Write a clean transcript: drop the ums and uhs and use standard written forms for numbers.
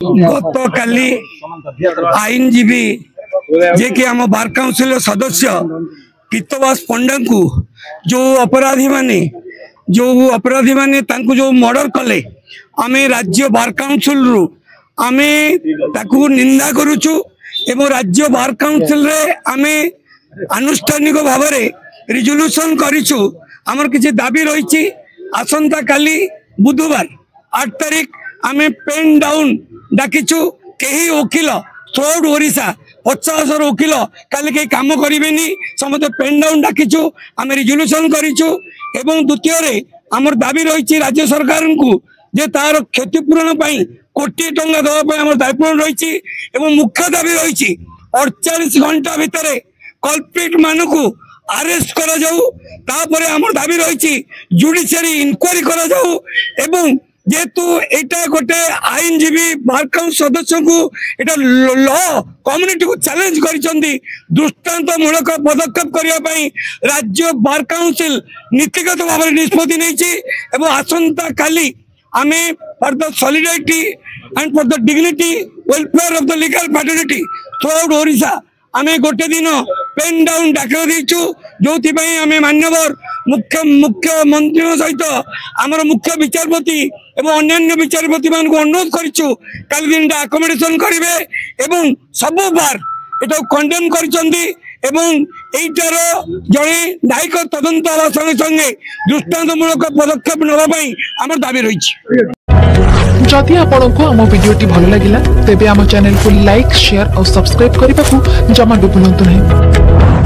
गत काली आईनजीवी जे कि आम बार काउंसिल सदस्य पीतवास पंडा को जो अपराधी माने जो मर्डर कले आमे राज्य बार काउंसिल रु आमे ताकू निंदा करूचु एवं राज्य बार काउंसिल रे आमे आनुष्ठानिक भाव में रिजोल्यूशन करिछु। आमर किछि दाबी रही आसंता काली बुधवार 8 तारीख आमे पेन डाउन डाकिछु। कहीं वकिल थ्रोआउट ओडिशा 50 वकिल काली कहीं काम करेनि समस्त पेन डाउन डाकिछु। आमे रिजोल्यूशन करिछु एवं द्वितीय रे आमर दाबी रही राज्य सरकार को जे तार क्षतिपूरण पाई कोटी टंका दवा आमर दायित्व रही एवं मुख्य दाबी रही 48 घंटा भितर कल्प्रिट मानक अरेस्ट करा जाऊ। तापरे आमर दाबी रही जुडिशियरी इनक्वारी करा जाऊ एवं जेतु एटा गोटे आईनजीवी बार काउंसिल सदस्य को एटा लॉ कम्युनिटी को चैलेंज करिसंदी दृष्टांतमूलक पदक्षेप करिया पई राज्य बार काउंसिल नीतिगत भाव में निष्पत्ति नैछि एवं आसंता काली आमे for the solidarity and for the dignity welfare of the legal fraternity throughout Odisha आमे गोटे दिन पेन डाउन डाकर देचु जो आमे मान्यवर मुख्यमंत्री सहित आमर मुख्य विचारपति एवं अन्य विचारपति मान को अनुरोध करिछु काली दिन अकोमोडेशन करिवे एवं सब बार एटा कंडेम करिसंदी एवं एटार जड़े न्यायिक तदंत हवा संगे संगे दृष्टांतमूलक पदक्षेप नवा पई आमर दाबी रही। जदि आपंक आम भिडी भल लगा तेब आम चैनल को लाइक शेयर और सब्सक्राइब करने को जमा भी भूलु नहीं।